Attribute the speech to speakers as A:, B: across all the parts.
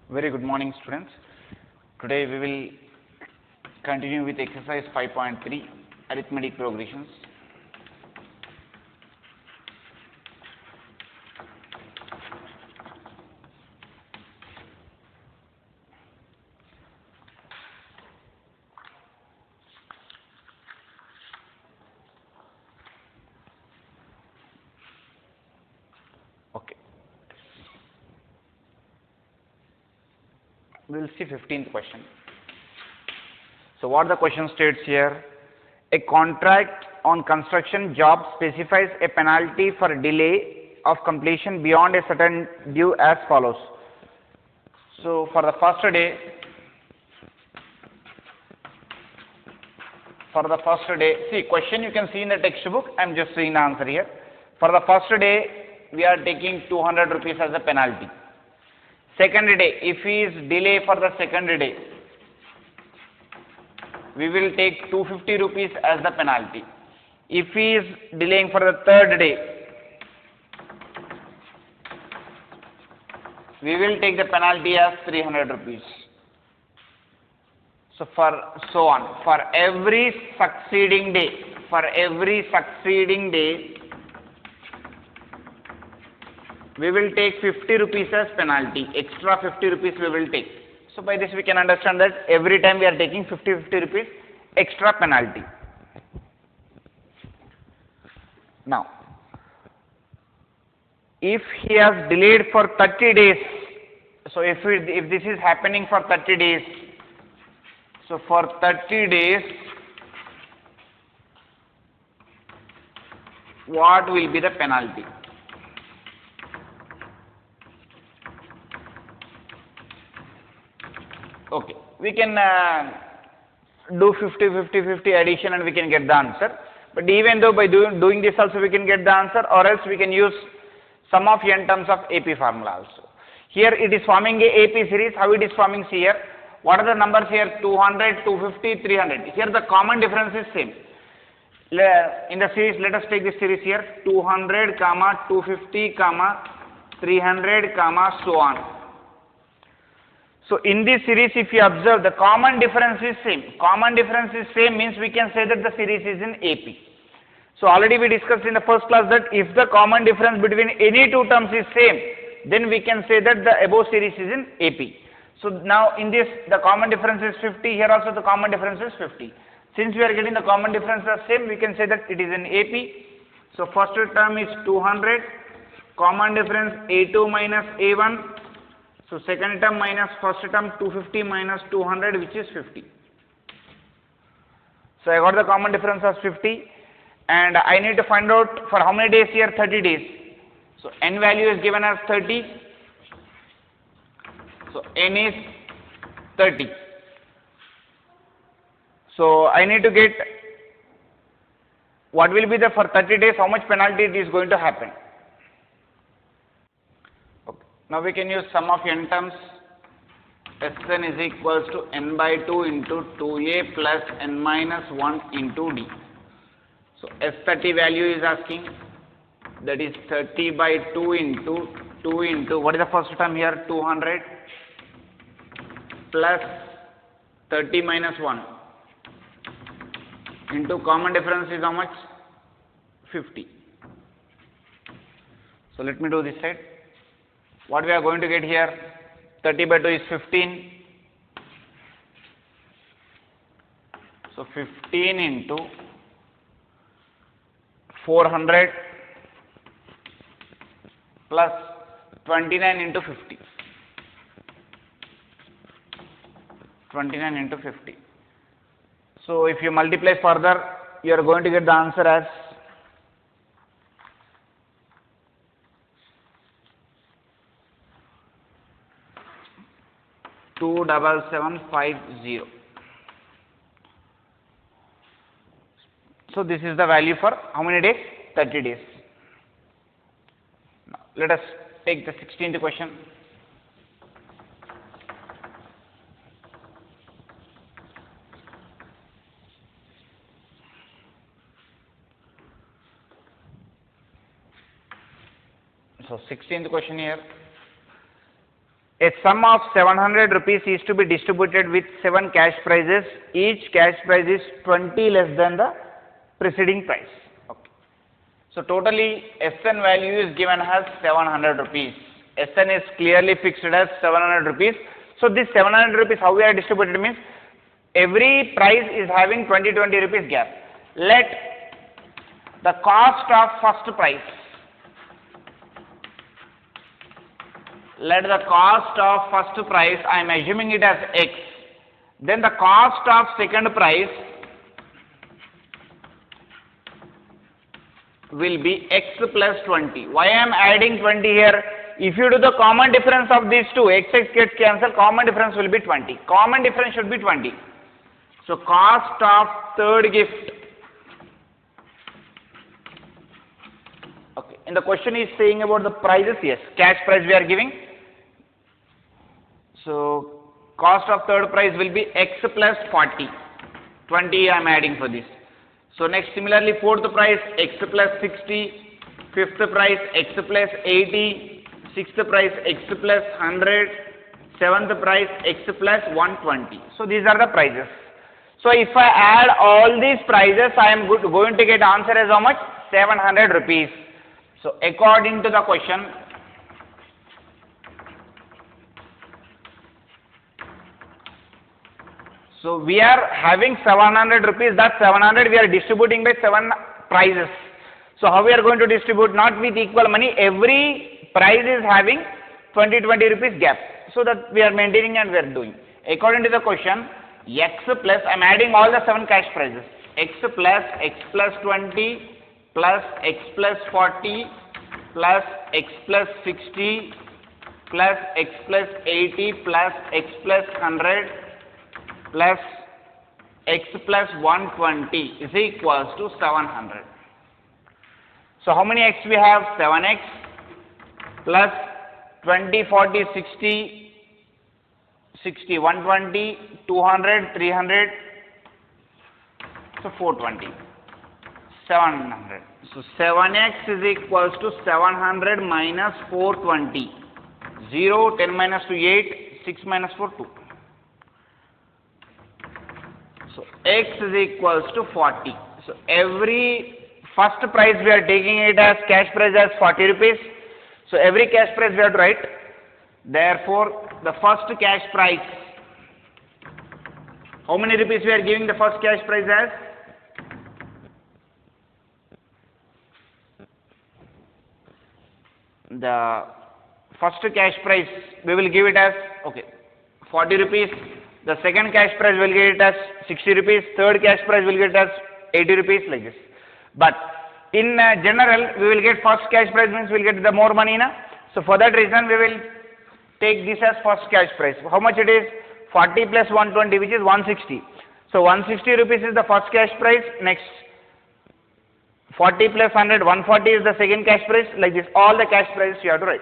A: Very good morning, students. Today we will continue with exercise 5.3 arithmetic progressions. Okay. We will see 15th question. So what the question states here, a contract on construction job specifies a penalty for delay of completion beyond a certain due as follows. So for the first day, see question you can see in the textbook, I am just seeing the answer here. For the first day, we are taking 200 rupees as a penalty. Second day, if he is delay for the second day, we will take 250 rupees as the penalty. If he is delaying for the third day, we will take the penalty as 300 rupees. So on. For every succeeding day, we will take 50 rupees as penalty. Extra 50 rupees we will take. So by this we can understand that every time we are taking 50 rupees extra penalty. Now, if he has delayed for 30 days, so if this is happening for 30 days, so for 30 days, what will be the penalty? Okay, we can do 50 addition and we can get the answer. But even though by doing this also we can get the answer, or else we can use sum of n terms of AP formula also. Here it is forming a AP series. How it is forming? See here. What are the numbers here? 200, 250, 300. Here the common difference is same. In the series, let us take this series here. 200, 250, 300, so on. So in this series, if you observe, the common difference is same. Common difference is same means we can say that the series is in AP. So already we discussed in the first class that if the common difference between any two terms is same, then we can say that the above series is in AP. So now in this, the common difference is 50. Here also the common difference is 50. Since we are getting the common difference as same, we can say that it is in AP. So first term is 200. Common difference A2 minus A1. So second term minus first term 250 minus 200, which is 50. So I got the common difference as 50, and I need to find out for how many days here? 30 days. So n value is given as 30. So n is 30. So I need to get what will be the for 30 days, how much penalty it is going to happen. Now we can use sum of n terms. Sn is equals to n by 2 into 2a plus n minus 1 into d. So S30 value is asking, that is 30 by 2 into what is the first term here? 200 plus 30 minus 1 into common difference is how much? 50. So let me do this side. What we are going to get here? 30 by 2 is 15. So 15 into 400 plus 29 into 50. 29 into 50. So if you multiply further, you are going to get the answer as 27750. So this is the value for how many days? 30 days. Now let us take the 16th question. So 16th question here. A sum of 700 rupees is to be distributed with 7 cash prizes. Each cash prize is 20 less than the preceding price. Okay. So totally SN value is given as 700 rupees. SN is clearly fixed as 700 rupees. So this 700 rupees, how we are distributed means every price is having 20 rupees gap. Let the cost of first price, let the cost of first price, I am assuming it as X. Then the cost of second price will be X plus 20. Why I am adding 20 here? If you do the common difference of these two, X gets cancelled, common difference will be 20. Common difference should be 20. So cost of third gift. Okay. And the question is saying about the prices. Yes, cash price we are giving. So cost of third price will be X plus 40. 20 I am adding for this. So next similarly fourth price X plus 60. Fifth price X plus 80. Sixth price X plus 100. Seventh price X plus 120. So these are the prices. So if I add all these prices, I am going to get answer as how much? 700 rupees. So according to the question, so we are having 700 rupees, that 700 we are distributing by 7 prices. So how we are going to distribute? Not with equal money, every price is having 20 rupees gap. So that we are maintaining and we are doing. According to the question, X plus, I am adding all the 7 cash prices. X plus 20 plus X plus 40 plus X plus 60 plus X plus 80 plus X plus 100 plus X plus 120 is equals to 700. So how many X we have? 7X plus 20, 40, 60, 60, 120, 200, 300, so 420, 700. So 7X is equals to 700 minus 420. 0, 10 minus 2, 8, 6 minus 4, 2. So X is equals to 40. So every first price we are taking it as cash price as 40 rupees. So every cash price we have to write. Therefore, the first cash price, how many rupees we are giving the first cash price as? The first cash price we will give it as, okay, 40 rupees. The second cash price will get it as 60 rupees. Third cash price will get it as 80 rupees, like this. But in general, we will get first cash price means we will get the more money, na? So for that reason, we will take this as first cash price. How much it is? 40 plus 120, which is 160. So 160 rupees is the first cash price. Next 40 plus 100, 140 is the second cash price. Like this, all the cash prices you have to write.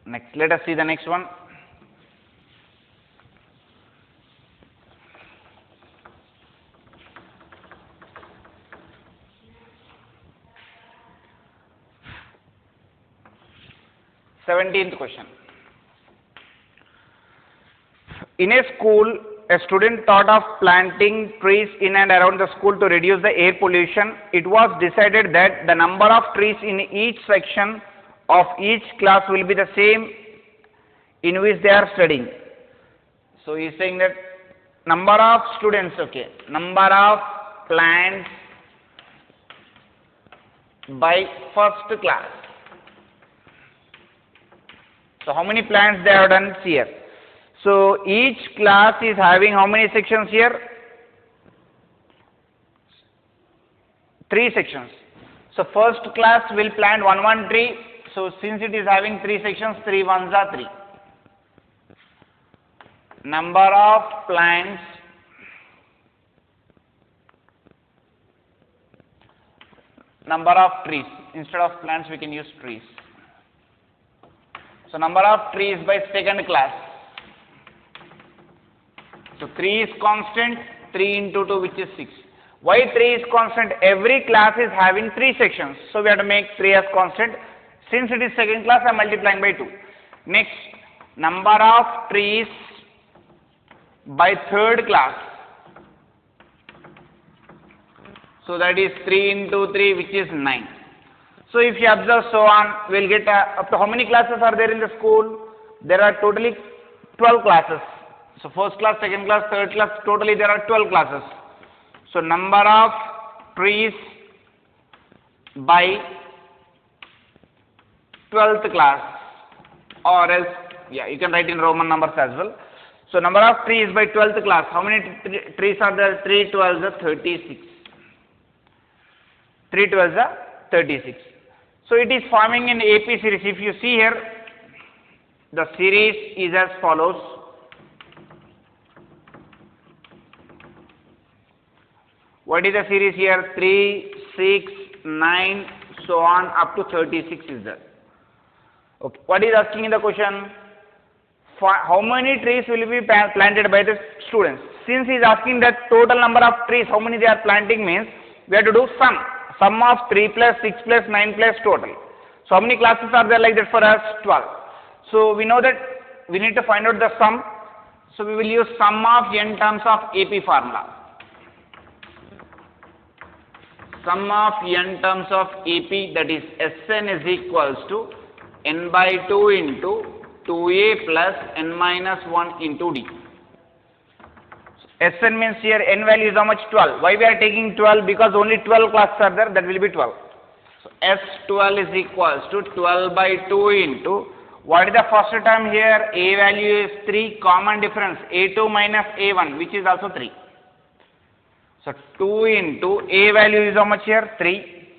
A: Next, let us see the next one. Seventeenth question. In a school, a student thought of planting trees in and around the school to reduce the air pollution. It was decided that the number of trees in each section of each class will be the same in which they are studying. So he is saying that number of students, okay, number of plants by first class. So how many plants they have done here? So each class is having how many sections here? 3 sections. So first class will plant one tree. So since it is having 3 sections, 3 ones are 3. Number of plants number of trees. Instead of plants we can use trees. So number of trees by second class. So 3 is constant, 3 into 2 which is 6. Why 3 is constant? Every class is having 3 sections. So we have to make 3 as constant. Since it is second class, I am multiplying by 2. Next, number of trees by third class. So that is 3 into 3, which is 9. So if you observe so on, we will get up to how many classes are there in the school? There are totally 12 classes. So first class, second class, third class, totally there are 12 classes. So number of trees by 12th class, or else, yeah, you can write in Roman numbers as well. So number of trees by 12th class, how many trees are there? 3 12s are 36. 3 12s are 36. So it is forming an AP series. If you see here, the series is as follows. What is the series here? 3, 6, 9, so on up to 36 is there. Okay. What is asking in the question? How many trees will be planted by the students? Since he is asking that total number of trees, how many they are planting means, we have to do sum. Sum of 3 plus 6 plus 9 plus total. So how many classes are there like that for us? 12. So we know that we need to find out the sum. So we will use sum of n terms of AP formula. Sum of n terms of AP, that is Sn is equals to n by 2 into 2a plus n minus 1 into d. Sn means here n value is how much? 12. Why we are taking 12? Because only 12 classes are there, that will be 12. So S12 is equals to 12 by 2 into, what is the first term here? A value is 3, common difference, A2 minus A1, which is also 3. So 2 into A value is how much here? 3,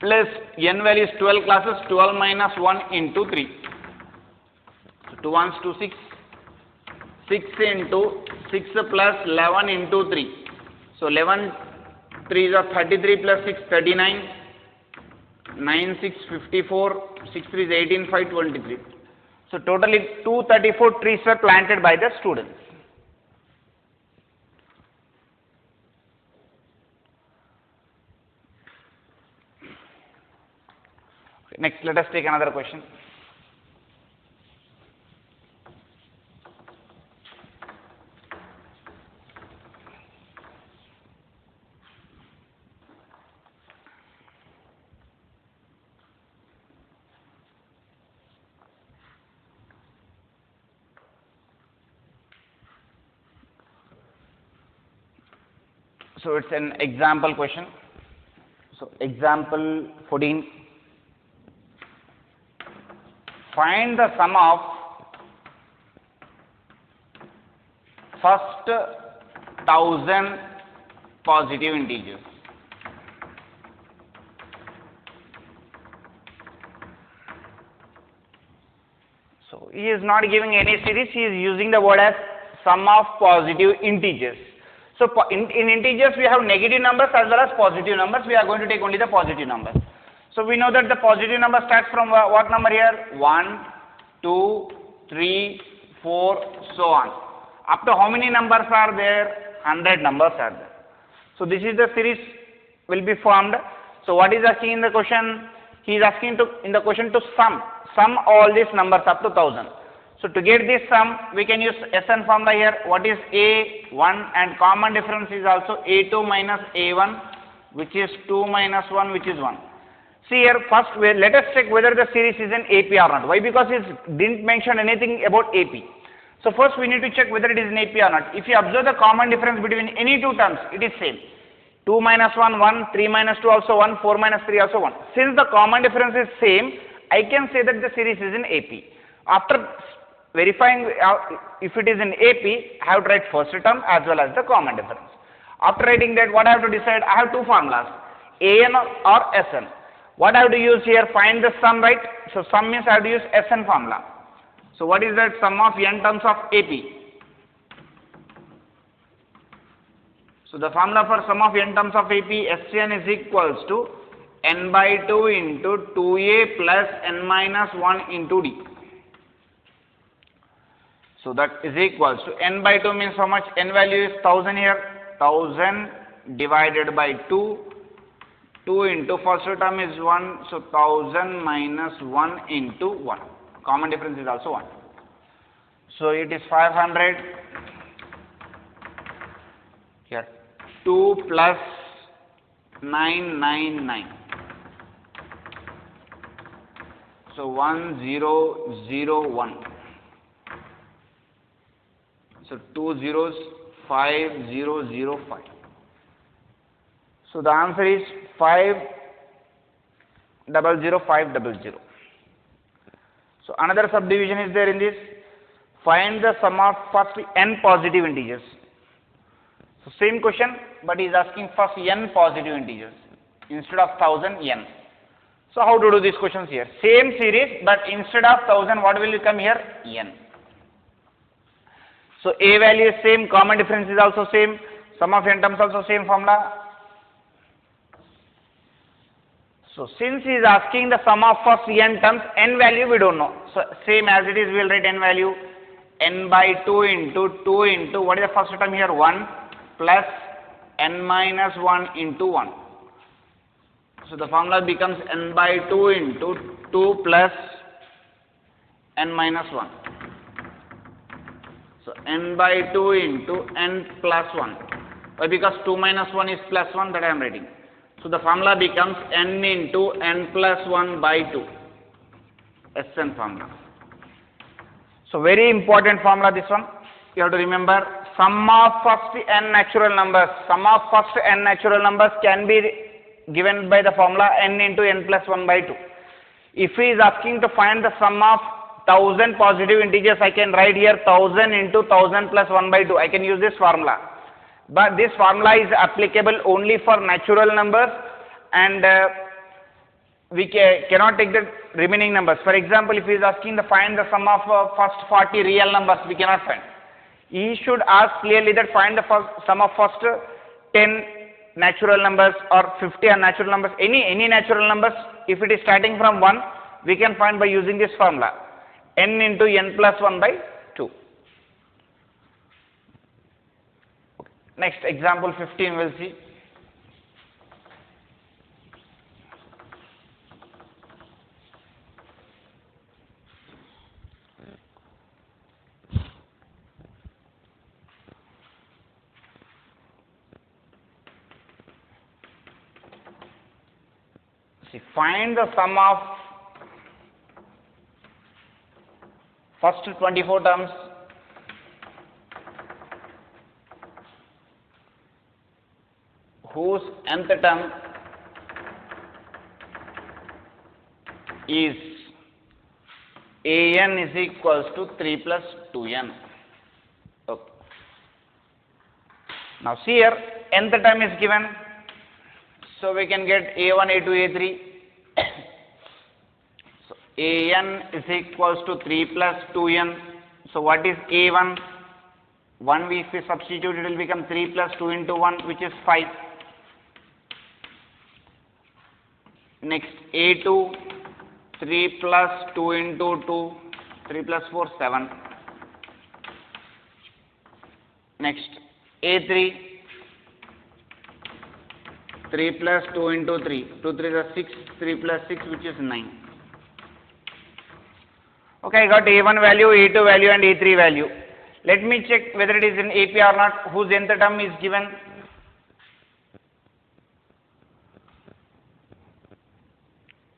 A: plus n value is 12 classes, 12 minus 1 into 3. So 2 ones to 6. 6 into 6 plus 11 into 3. So 11 3s are 33 plus 6, 39. 9 6, 54. 6 3 is 18, 5, 23. So totally 234 trees were planted by the students. Okay, next, let us take another question. So it's an example question. So example 14. Find the sum of first 1000 positive integers. So he is not giving any series, he is using the word as sum of positive integers. So in integers we have negative numbers as well as positive numbers. We are going to take only the positive numbers. So we know that the positive number starts from what number here? 1, 2, 3, 4, so on. Up to how many numbers are there? 100 numbers are there. So this is the series will be formed. So what is asking in the question? He is asking in the question to sum all these numbers up to 1000. So to get this sum, we can use Sn formula here. What is A1, and common difference is also A2 minus A1, which is 2 minus 1, which is 1. See here, first let us check whether the series is an AP or not. Why? Because it didn't mention anything about AP. So first we need to check whether it is an AP or not. If you observe the common difference between any two terms, it is same. 2 minus 1, 1, 3 minus 2 also 1, 4 minus 3 also 1. Since the common difference is same, I can say that the series is an AP. After verifying if it is an AP, I have to write first term as well as the common difference. After writing that, what I have to decide? I have two formulas, AN or SN. What I have to use here? Find the sum, right? So sum means I have to use SN formula. So what is that? Sum of n terms of AP. So the formula for sum of n terms of AP, SN is equals to n by 2 into 2a plus n minus 1 into d. So that is equals to n by 2 means how much? N value is 1000 here. 1000 divided by 2 2 into first term is 1, so 1000 minus 1 into 1. Common difference is also 1. So it is 500. Here 2 plus 999. So 1001. So 2 zeros 5005. So the answer is 500500. So another subdivision is there in this. Find the sum of first n positive integers. So same question, but he is asking first n positive integers instead of 1000 n. So how to do these questions here? Same series, but instead of 1000, what will come here? N. So a value is same, common difference is also same, sum of n terms also same formula. So since he is asking the sum of first n terms, n value we don't know. So same as it is, we will write n value, n by 2 into, what is the first term here? 1 plus n minus 1 into 1. So the formula becomes n by 2 into 2 plus n minus 1. So n by 2 into n plus 1. Why? Because 2 minus 1 is plus 1, that I am writing. So the formula becomes n into n plus 1 by 2. Sn formula. So very important formula this one. You have to remember, sum of first n natural numbers. Sum of first n natural numbers can be given by the formula n into n plus 1 by 2. If he is asking to find the sum of 1000 positive integers, I can write here 1000 into 1000 plus 1 by 2. I can use this formula. But this formula is applicable only for natural numbers, and we cannot take the remaining numbers. For example, if he is asking to find the sum of first 40 real numbers, we cannot find. He should ask clearly that find the sum of first 10 natural numbers or 50 unnatural numbers, any natural numbers. If it is starting from 1, we can find by using this formula, n into n plus 1 by 2. Next example 15 we'll see. See, find the sum of first 24 terms whose nth term is an is equals to 3 plus 2n. Okay. Now see here, nth term is given, so we can get a1, a2, a3. So an is equals to 3 plus 2n. So what is a1? 1, if we substitute, it will become 3 plus 2 into 1, which is 5. Next a2, 3 plus 2 into 2, 3 plus 4, 7. Next a3, 3 plus 2 into 3, 2 3 is 6, 3 plus 6, which is 9. Okay, I got a1 value, a2 value and a3 value. Let me check whether it is in AP or not, whose nth term is given.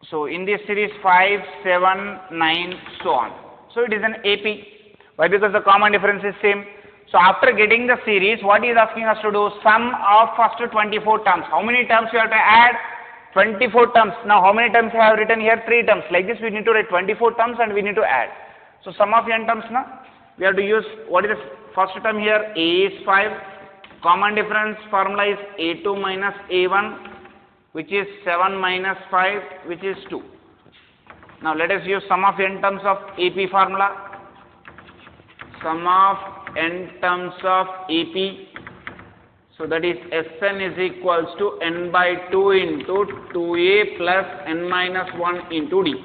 A: So in this series 5, 7, 9, so on. So it is an AP. Why? Because the common difference is same. So after getting the series, what he is asking us to do? Sum of first 24 terms. How many terms we have to add? 24 terms. Now how many terms I have written here? 3 terms. Like this we need to write 24 terms and we need to add. So sum of n terms now, we have to use, what is the first term here? A is 5. Common difference formula is a2 minus a1, which is 7 minus 5, which is 2. Now let us use sum of n terms of AP formula. Sum of n terms of AP. So that is Sn is equals to n by 2 into 2a plus n minus 1 into d.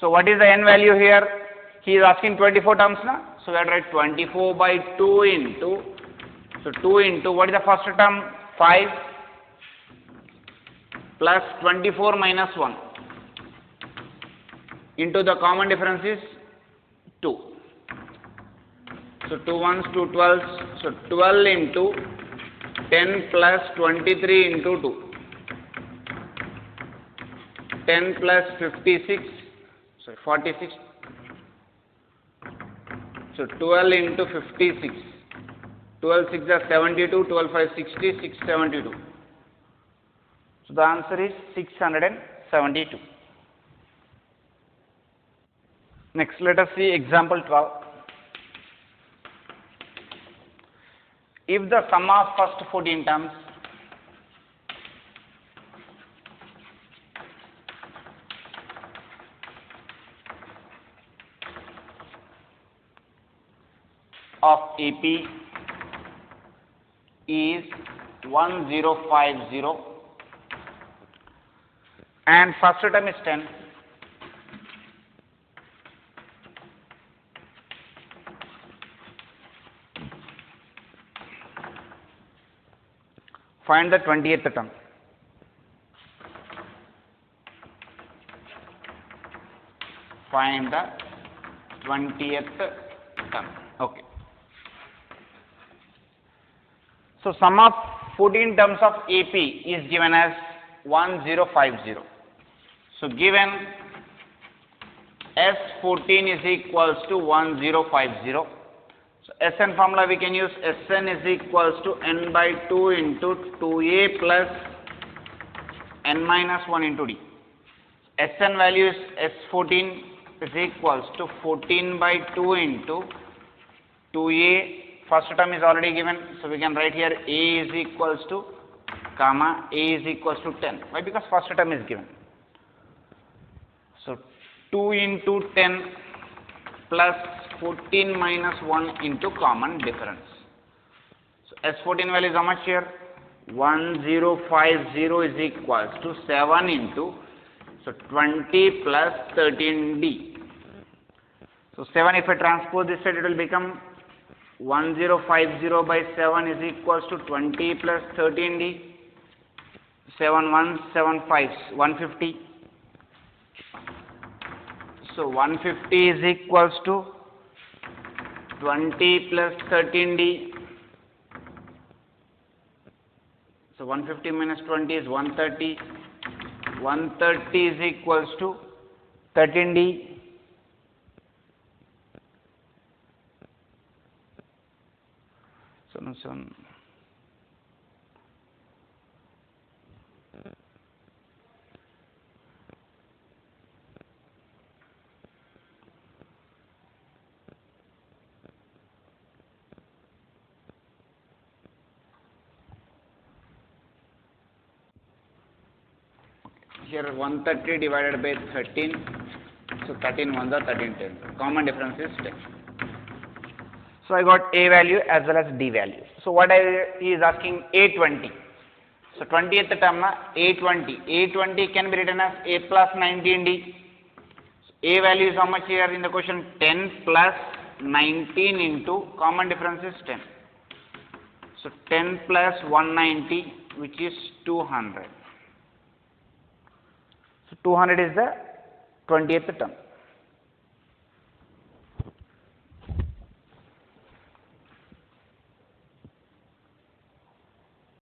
A: So what is the n value here? He is asking 24 terms now. So we have to write 24 by 2 into, so 2 into, what is the first term? 5 plus 24 minus 1 into the common difference is 2. So 2 ones, 2 12s, so 12 into 10 plus 23 into 2. 10 plus 56, so 46. So 12 into 56. 12 6 are 72, 12 5 60, 672. So the answer is 672. Next, let us see example 12. If the sum of first 14 terms of AP is 1050 and first term is 10, find the 20th term. Find the 20th term. Okay. So sum of 14 terms of AP is given as 1050. So given S14 is equals to 1050. So Sn formula we can use. Sn is equals to n by 2 into 2a plus n minus 1 into d. Sn value is S14 is equals to 14 by 2 into 2a. First term is already given, so we can write here a is equals to comma a is equals to 10. Why? Because first term is given. So 2 into 10 plus 14 minus 1 into common difference. So S14 value is how much here? 1050 is equals to 7 into, so 20 plus 13d. So 7, if I transpose this side, it will become 1050 by 7 is equals to 20 plus 13d. 7 1 7 5 150. So 150 is equals to 20 plus 13d. So 150 minus 20 is 130. 130 is equals to 13d. So here 130 divided by 13, so 13 ones are 13 10. Common difference is 10. So I got a value as well as d value. So what he is asking A20. So 20th term na A20. A20 can be written as a plus 19d. So a value is how much here in the question? 10 plus 19 into common difference is 10. So 10 plus 190, which is 200. So 200 is the 20th term.